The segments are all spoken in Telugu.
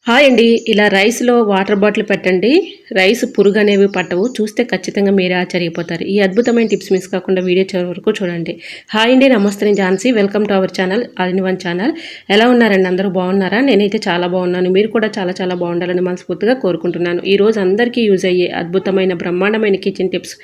హాయ్ అండి. ఇలా రైస్‌లో వాటర్ బాటిల్ పెట్టండి. రైస్ పురుగనేవి పట్టవు. చూస్తే ఖచ్చితంగా మీరే ఆశ్చర్యపోతారు. ఈ అద్భుతమైన టిప్స్ మిస్ కాకుండా వీడియో చివరి వరకు చూడండి. హాయ్ అండి. నమస్తే. నేను Jhansi. Welcome to our channel all in one channel. ఎలా ఉన్నారండి? అందరూ బాగున్నారా? నేనైతే చాలా బాగున్నాను. మీరు కూడా చాలా చాలా బాగుండాలని మనస్ఫూర్తిగా కోరుకుంటున్నాను. ఈరోజు అందరికీ యూజ్ అయ్యే అద్భుతమైన బ్రహ్మాండమైన కిచెన్ టిప్స్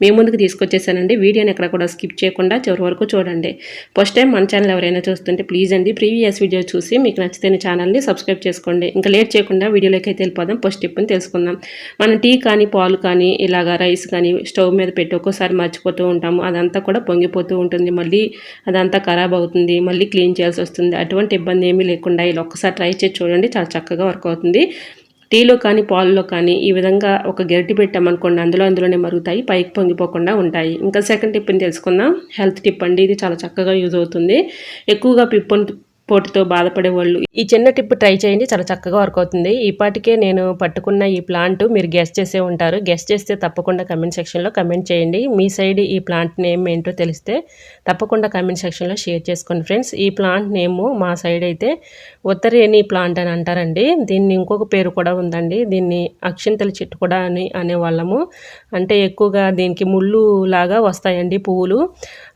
మీ ముందుకు తీసుకొచ్చేసానండి. వీడియోని ఎక్కడ కూడా స్కిప్ చేయకుండా చివరి వరకు చూడండి. ఫస్ట్ టైం మన ఛానల్ ఎవరైనా చూస్తుంటే ప్లీజ్ అండి ప్రీవియస్ వీడియో చూసి మీకు నచ్చితే ఛానల్ని సబ్స్క్రైబ్ చేసుకోండి. ఇంకా లేట్ చేయకుండా వీడియోలోకి అయితే వెళ్ళిపోదాం. ఫస్ట్ టిప్ అని తెలుసుకుందాం. మనం టీ కానీ పాలు కానీ ఇలాగ రైస్ కానీ స్టవ్ మీద పెట్టి ఒక్కోసారి మర్చిపోతూ ఉంటాము. అదంతా కూడా పొంగిపోతూ ఉంటుంది. మళ్ళీ అదంతా ఖరాబ్ అవుతుంది. మళ్ళీ క్లీన్ చేయాల్సి వస్తుంది. అటువంటి ఇబ్బంది ఏమీ లేకుండా ఇలా ఒక్కసారి ట్రై చేసి చూడండి. చాలా చక్కగా వర్క్ అవుతుంది. టీలో కానీ పాలలో కానీ ఈ విధంగా ఒక గరిటె పెట్టామనుకోండి, అందులోనే మరుగుతాయి, పైకి పొంగిపోకుండా ఉంటాయి. ఇంకా సెకండ్ టిప్ని తెలుసుకుందాం. హెల్త్ టిప్ అండి. ఇది చాలా చక్కగా యూజ్ అవుతుంది. ఎక్కువగా పోటుతో బాధపడేవాళ్ళు ఈ చిన్న టిప్ ట్రై చేయండి. చాలా చక్కగా వర్క్ అవుతుంది. ఈపాటికే నేను పట్టుకున్న ఈ ప్లాంట్ మీరు గెస్ట్ చేసే ఉంటారు. గెస్ట్ చేస్తే తప్పకుండా కమెంట్ సెక్షన్లో కమెంట్ చేయండి. మీ సైడ్ ఈ ప్లాంట్ నేమ్ ఏంటో తెలిస్తే తప్పకుండా కమెంట్ సెక్షన్లో షేర్ చేసుకోండి ఫ్రెండ్స్. ఈ ప్లాంట్ నేము మా సైడ్ అయితే ఉత్తరేణి ప్లాంట్ అని అంటారండి. దీన్ని ఇంకొక పేరు కూడా ఉందండి. దీన్ని అక్షింతల చెట్టు కూడా అనేవాళ్ళము. అంటే ఎక్కువగా దీనికి ముళ్ళు లాగా వస్తాయండి పువ్వులు,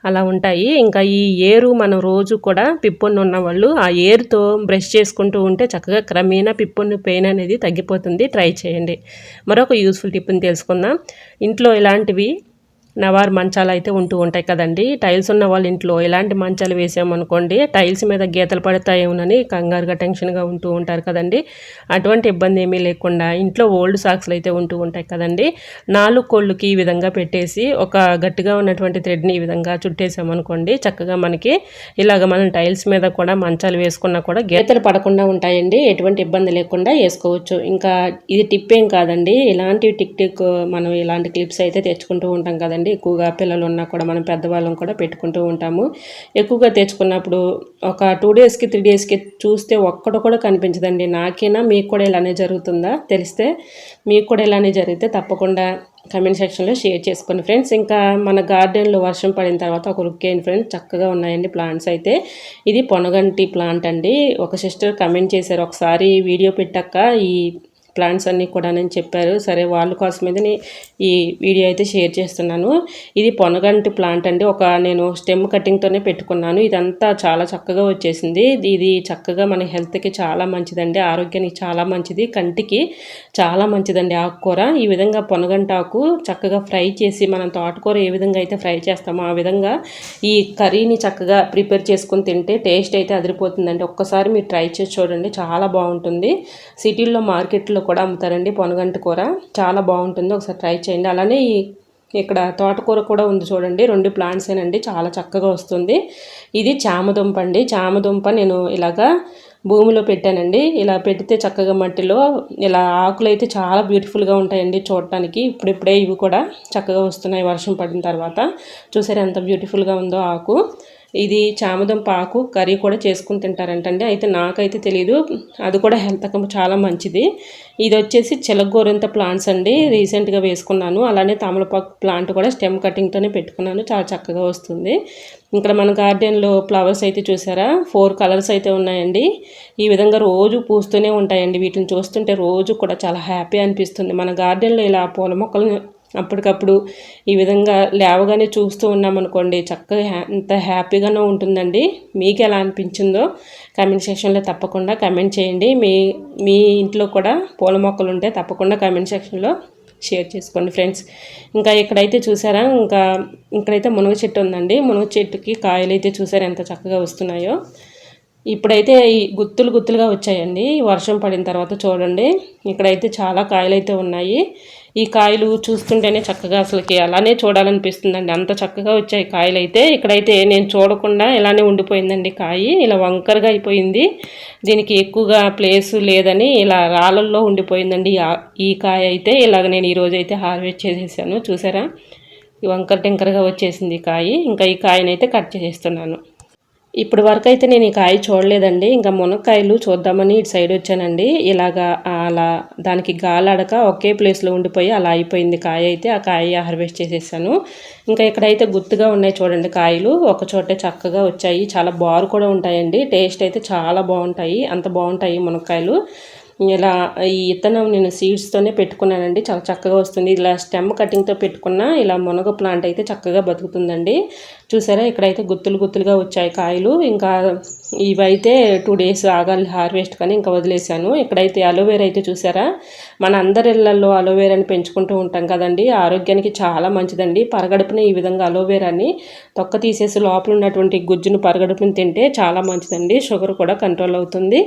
అలా ఉంటాయి. ఇంకా ఈ ఏరు మనం రోజు కూడా పిప్పొన్ను ఉన్నవాళ్ళు ఆ ఏరుతో బ్రష్ చేసుకుంటూ ఉంటే చక్కగా క్రమేణా పిప్పొన్ను పెయిన్ అనేది తగ్గిపోతుంది. ట్రై చేయండి. మరొక యూస్ఫుల్ టిప్ని తెలుసుకుందాం. ఇంట్లో ఇలాంటివి నవార్ మంచాలు అయితే ఉంటూ ఉంటాయి కదండి. టైల్స్ ఉన్న వాళ్ళ ఇంట్లో ఇలాంటి మంచాలు వేసామనుకోండి, టైల్స్ మీద గీతలు పడతాయేమోనని కంగారుగా టెన్షన్గా ఉంటూ ఉంటారు కదండి. అటువంటి ఇబ్బంది ఏమీ లేకుండా ఇంట్లో ఓల్డ్ సాక్స్లు అయితే ఉంటూ ఉంటాయి కదండి. 4 కోళ్ళకి ఈ విధంగా పెట్టేసి ఒక గట్టిగా ఉన్నటువంటి థ్రెడ్ని ఈ విధంగా చుట్టేసామనుకోండి, చక్కగా మనకి ఇలాగ మనం టైల్స్ మీద కూడా మంచాలు వేసుకున్నా కూడా గీతలు పడకుండా ఉంటాయండి. ఎటువంటి ఇబ్బంది లేకుండా వేసుకోవచ్చు. ఇంకా ఇది టిప్ ఏం కాదండి. ఇలాంటి టిక్ మనం ఇలాంటి క్లిప్స్ అయితే తెచ్చుకుంటూ ఉంటాం కదండి. ఎక్కువగా పిల్లలు ఉన్నా కూడా మనం పెద్దవాళ్ళం కూడా పెట్టుకుంటూ ఉంటాము. ఎక్కువగా తెచ్చుకున్నప్పుడు ఒక 2 డేస్కి 3 డేస్కి చూస్తే ఒక్కటి కూడా కనిపించదండి. నాకేనా మీకు కూడా ఇలానే జరుగుతుందా? తెలిస్తే మీకు కూడా ఇలానే జరిగితే తప్పకుండా కమెంట్ సెక్షన్లో షేర్ చేసుకోండి ఫ్రెండ్స్. ఇంకా మన గార్డెన్లో వర్షం పడిన తర్వాత ఒక లుక్ అయింది ఫ్రెండ్స్. చక్కగా ఉన్నాయండి ప్లాంట్స్ అయితే. ఇది పొనగంటి ప్లాంట్ అండి. ఒక సిస్టర్ కమెంట్ చేశారు, ఒకసారి వీడియో పెట్టాక ఈ ప్లాంట్స్ అన్నీ కూడా అని చెప్పారు. సరే వాళ్ళ కోసమైతే ఈ వీడియో అయితే షేర్ చేస్తున్నాను. ఇది పొనగంటి ప్లాంట్ అండి. నేను స్టెమ్ కటింగ్తోనే పెట్టుకున్నాను. ఇదంతా చాలా చక్కగా వచ్చేసింది. ఇది చక్కగా మన హెల్త్కి చాలా మంచిదండి. ఆరోగ్యానికి చాలా మంచిది. కంటికి చాలా మంచిదండి ఆకుకూర. ఈ విధంగా పొనగంటాకు చక్కగా ఫ్రై చేసి మనం తోటకూర ఏ విధంగా అయితే ఫ్రై చేస్తామో ఆ విధంగా ఈ కర్రీని చక్కగా ప్రిపేర్ చేసుకుని తింటే టేస్ట్ అయితే అదిరిపోతుందండి. ఒక్కసారి మీరు ట్రై చేసి చూడండి. చాలా బాగుంటుంది. సిటీల్లో మార్కెట్లో కూడా అమ్ముతారండి పొనగంటి కూర. చాలా బాగుంటుంది. ఒకసారి ట్రై చేయండి. అలానే ఇక్కడ తోటకూర కూడా ఉంది చూడండి. 2 ప్లాంట్సేనండి. చాలా చక్కగా వస్తుంది. ఇది చామదుంప అండి. చామదుంప నేను ఇలాగా భూమిలో పెట్టానండి. ఇలా పెడితే చక్కగా మట్టిలో ఇలా ఆకులు అయితే చాలా బ్యూటిఫుల్గా ఉంటాయండి చూడటానికి. ఇప్పుడిప్పుడే ఇవి కూడా చక్కగా వస్తున్నాయి వర్షం పడిన తర్వాత. చూసారు ఎంత బ్యూటిఫుల్గా ఉందో ఆకు. ఇది చామదుంప ఆకు కర్రీ కూడా చేసుకుని తింటారంటండి. అయితే నాకైతే తెలియదు. అది కూడా హెల్త్కి చాలా మంచిది. ఇది వచ్చేసి చిలగోరింత ప్లాంట్స్ అండి. రీసెంట్గా వేసుకున్నాను. అలానే తమలపాకు ప్లాంట్ కూడా స్టెమ్ కటింగ్తోనే పెట్టుకున్నాను. చాలా చక్కగా వస్తుంది. ఇక్కడ మన గార్డెన్లో ఫ్లవర్స్ అయితే చూసారా 4 కలర్స్ అయితే ఉన్నాయండి. ఈ విధంగా రోజు పూస్తూనే ఉంటాయండి. వీటిని చూస్తుంటే రోజు కూడా చాలా హ్యాపీ అనిపిస్తుంది. మన గార్డెన్లో ఇలా పూల మొక్కలు అప్పటికప్పుడు ఈ విధంగా లేవగానే చూస్తూ ఉన్నామనుకోండి, చక్కగా ఎంత హ్యాపీగానో ఉంటుందండి. మీకు ఎలా అనిపించిందో కామెంట్ సెక్షన్లో తప్పకుండా కామెంట్ చేయండి. మీ ఇంట్లో కూడా పూల మొక్కలు ఉంటే తప్పకుండా కామెంట్ సెక్షన్లో షేర్ చేసుకోండి ఫ్రెండ్స్. ఇంకా ఇక్కడైతే చూసారా, ఇక్కడైతే మునగ చెట్టు ఉందండి. మునగ చెట్టుకి కాయలు అయితే చూసారా ఎంత చక్కగా వస్తున్నాయో. ఇప్పుడైతే ఈ గుత్తులుగా వచ్చాయండి. వర్షం పడిన తర్వాత చూడండి. ఇక్కడైతే చాలా కాయలు అయితే ఉన్నాయి. ఈ కాయలు చూస్తుంటేనే చక్కగా అసలుకి అలానే చూడాలనిపిస్తుందండి. అంత చక్కగా వచ్చాయి కాయలు అయితే. ఇక్కడైతే నేను చూడకుండా ఇలానే ఉండిపోయిందండి కాయ. ఇలా వంకరగా అయిపోయింది. దీనికి ఎక్కువగా ప్లేసు లేదని ఇలా రాళ్ళల్లో ఉండిపోయిందండి ఈ కాయ అయితే. ఇలాగ నేను ఈరోజు అయితే హార్వెస్ట్ చేసేసాను. చూసారా ఈ వంకర టెంకరగా వచ్చేసింది ఈ కాయ. ఇంకా ఈ కాయనైతే కట్ చేసేస్తున్నాను. ఇప్పుడు వరకు అయితే నేను ఈ కాయ చూడలేదండి. ఇంకా మునక్కాయలు చూద్దామని ఇటు సైడ్ వచ్చానండి. ఇలాగా అలా దానికి గాలాడక ఒకే ప్లేస్లో ఉండిపోయి అలా అయిపోయింది కాయ అయితే. ఆ కాయ హార్వెస్ట్ చేసేసాను. ఇంకా ఇక్కడైతే గుత్తుగా ఉన్నాయి చూడండి కాయలు. ఒక చోటే చక్కగా వచ్చాయి. చాలా బారు కూడా ఉంటాయండి. టేస్ట్ అయితే చాలా బాగుంటాయి. అంత బాగుంటాయి మునక్కాయలు. ఇలా ఈ ఇత్తనం నేను సీడ్స్తోనే పెట్టుకున్నానండి. చాలా చక్కగా వస్తుంది. ఇలా స్టెమ్ కటింగ్తో పెట్టుకున్న ఇలా మునగ ప్లాంట్ అయితే చక్కగా బతుకుతుందండి. చూసారా ఇక్కడైతే గుత్తులు గుత్తులుగా వచ్చాయి కాయలు. ఇంకా ఇవైతే 2 days ఆగాలి హార్వెస్ట్ కానీ ఇంకా వదిలేశాను. ఇక్కడైతే అలోవేరా అయితే చూసారా, మన అందరి ఇళ్లలో అలోవేరాని పెంచుకుంటూ ఉంటాం కదండి. ఆరోగ్యానికి చాలా మంచిదండి. పరగడుపున ఈ విధంగా అలోవేరాని తొక్క తీసేసి లోపల ఉన్నటువంటి గుజ్జును పరగడుపుని తింటే చాలా మంచిదండి. షుగర్ కూడా కంట్రోల్ అవుతుంది.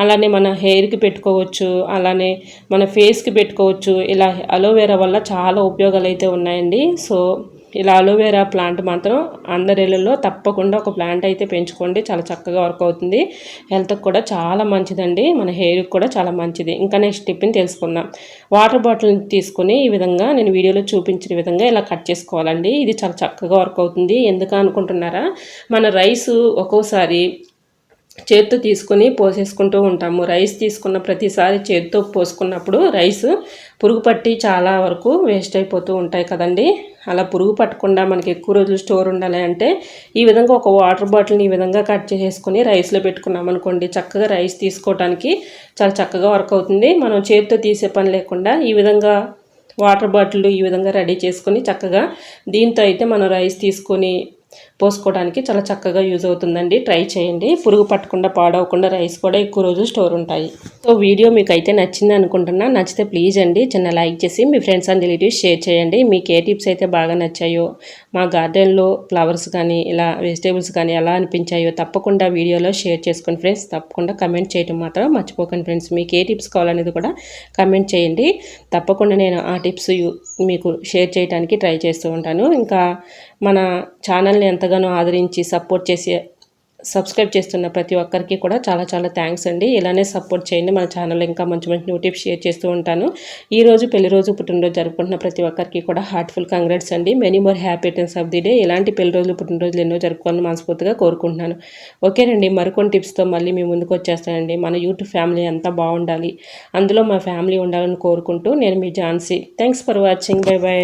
అలానే మన హెయిర్కి పెట్టుకోవచ్చు, అలానే మన ఫేస్కి పెట్టుకోవచ్చు. ఇలా అలోవేరా వల్ల చాలా ఉపయోగాలు అయితే ఉన్నాయండి. సో ఇలా అలోవేరా ప్లాంట్ మాత్రం అందరి ఇళ్ళల్లో తప్పకుండా ఒక ప్లాంట్ అయితే పెంచుకోండి. చాలా చక్కగా వర్క్ అవుతుంది. హెల్త్కి కూడా చాలా మంచిదండి. మన హెయిర్కి కూడా చాలా మంచిది. ఇంకా నెక్స్ట్ టిప్ని తెలుసుకుందాం. వాటర్ బాటిల్ తీసుకుని ఈ విధంగా నేను వీడియోలో చూపించిన విధంగా ఇలా కట్ చేసుకోవాలండి. ఇది చాలా చక్కగా వర్క్ అవుతుంది. ఎందుకు అనుకుంటున్నారా, మన రైసు ఒక్కోసారి చేత్తో తీసుకొని పోసేసుకుంటూ ఉంటాము. రైస్ తీసుకున్న ప్రతిసారి చేత్తో పోసుకున్నప్పుడు రైస్ పురుగు పట్టి చాలా వరకు వేస్ట్ అయిపోతూ ఉంటాయి కదండి. అలా పురుగు పట్టకుండా మనకి ఎక్కువ రోజులు స్టోర్ ఉండాలి అంటే ఈ విధంగా ఒక వాటర్ బాటిల్ని ఈ విధంగా కట్ చేసుకొని రైస్లో పెట్టుకున్నాం అనుకోండి, చక్కగా రైస్ తీసుకోవడానికి చాలా చక్కగా వర్క్ అవుతుంది. మనం చేత్తో తీసే పని లేకుండా ఈ విధంగా వాటర్ బాటిల్ ఈ విధంగా రెడీ చేసుకొని చక్కగా దీంతో అయితే మనం రైస్ తీసుకొని పోసుకోవడానికి చాలా చక్కగా యూజ్ అవుతుందండి. ట్రై చేయండి. పురుగు పట్టకుండా పాడవకుండా రైస్ కూడా ఎక్కువ రోజులు స్టోర్ ఉంటాయి. సో వీడియో మీకు అయితే నచ్చింది అనుకుంటున్నా. నచ్చితే ప్లీజ్ అండి చిన్న లైక్ చేసి మీ ఫ్రెండ్స్ అండ్ రిలేటివ్స్ షేర్ చేయండి. మీకు ఏ టిప్స్ అయితే బాగా నచ్చాయో, మా గార్డెన్లో ఫ్లవర్స్ కానీ ఇలా వెజిటేబుల్స్ కానీ ఎలా అనిపించాయో తప్పకుండా వీడియోలో షేర్ చేసుకోండి ఫ్రెండ్స్. తప్పకుండా కమెంట్ చేయడం మాత్రం మర్చిపోకండి ఫ్రెండ్స్. మీకు ఏ టిప్స్ కావాలనేది కూడా కమెంట్ చేయండి. తప్పకుండా నేను ఆ టిప్స్ మీకు షేర్ చేయడానికి ట్రై చేస్తూ ఉంటాను. ఇంకా మన ఛానల్ని ఎంతగానో ఆదరించి సపోర్ట్ చేసి సబ్స్క్రైబ్ చేస్తున్న ప్రతి ఒక్కరికి కూడా చాలా చాలా థ్యాంక్స్ అండి. ఇలానే సపోర్ట్ చేయండి. మన ఛానల్లో ఇంకా మంచి మంచి న్యూ టిప్స్ షేర్ చేస్తూ ఉంటాను. ఈరోజు పెళ్లి రోజు పుట్టినరోజు జరుపుకుంటున్న ప్రతి ఒక్కరికి కూడా హార్ట్ఫుల్ కంగ్రాట్స్ అండి. Many more happy returns of the day. ఇలాంటి పెళ్లి రోజులు పుట్టినరోజులు ఎన్నో జరుపుకోవాలని మనస్ఫూర్తిగా కోరుకుంటున్నాను. ఓకేనండి, మరికొన్ని టిప్స్తో మళ్ళీ మీ ముందుకు వచ్చేస్తానండి. మన యూట్యూబ్ ఫ్యామిలీ అంతా బాగుండాలి, అందులో మా ఫ్యామిలీ ఉండాలని కోరుకుంటూ నేను మీ Jhansi. Thanks for watching. Bye by.